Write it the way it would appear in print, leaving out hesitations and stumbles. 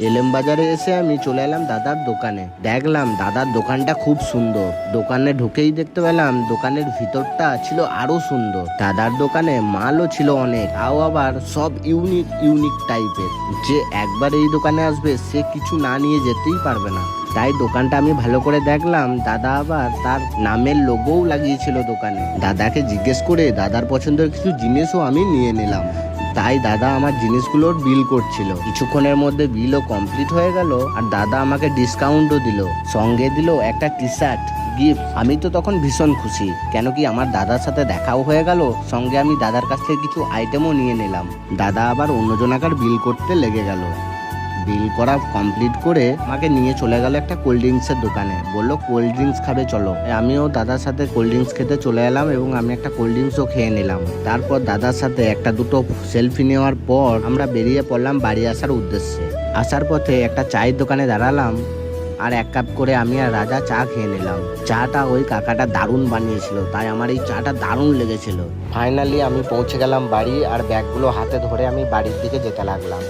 এলেম বাজারে এসে আমি চলে এলাম দাদার দোকানে। দেখলাম দাদার দোকানটা খুব সুন্দর। দোকানে ঢুকেই দেখতে পেলাম দোকানের ভিতরটা ছিল আরো সুন্দর। দাদার দোকানে মালও ছিল অনেক, তাও আবার সব ইউনিক ইউনিক টাইপের। যে একবার এই দোকানে আসবে সে কিছু না নিয়ে যেতেই পারবে না। তাই দোকানটা আমি ভালো করে দেখলাম। দাদা আবার তার নামের লোগোও লাগিয়েছিল দোকানে। দাদাকে জিজ্ঞেস করে দাদার পছন্দের কিছু জিনিসও আমি নিয়ে নিলাম। তাই দাদা আমার জিনিসগুলোর বিল করছিল। কিছুক্ষণের মধ্যে বিলও কমপ্লিট হয়ে গেল, আর দাদা আমাকে ডিসকাউন্টও দিল, সঙ্গে দিল একটা টি শার্ট গিফট। আমি তো তখন ভীষণ খুশি, কেন কি আমার দাদার সাথে দেখাও হয়ে গেল, সঙ্গে আমি দাদার কাছ থেকে কিছু আইটেমও নিয়ে নিলাম। দাদা আবার অন্যজনাকার বিল করতে লেগে গেল। বিল করা কমপ্লিট করে আমাকে নিয়ে চলে গেল একটা কোল্ড ড্রিঙ্কসের দোকানে। বললো কোল্ড ড্রিঙ্কস খাবে চলো। আমিও দাদার সাথে কোল্ড ড্রিঙ্কস খেতে চলে এলাম এবং আমি একটা কোল্ড ড্রিঙ্কসও খেয়ে নিলাম। তারপর দাদার সাথে একটা দুটো সেলফি নেওয়ার পর আমরা বেরিয়ে পড়লাম বাড়ি আসার উদ্দেশ্যে। আসার পথে একটা চায়ের দোকানে দাঁড়ালাম আর এক কাপ করে আমি আর রাজা চা খেয়ে নিলাম। চাটা ওই কাকাটা দারুণ বানিয়েছিল, তাই আমার এই চাটা দারুণ লেগেছিল। ফাইনালি আমি পৌঁছে গেলাম বাড়ি, আর ব্যাগগুলো হাতে ধরে আমি বাড়ির দিকে যেতে লাগলাম।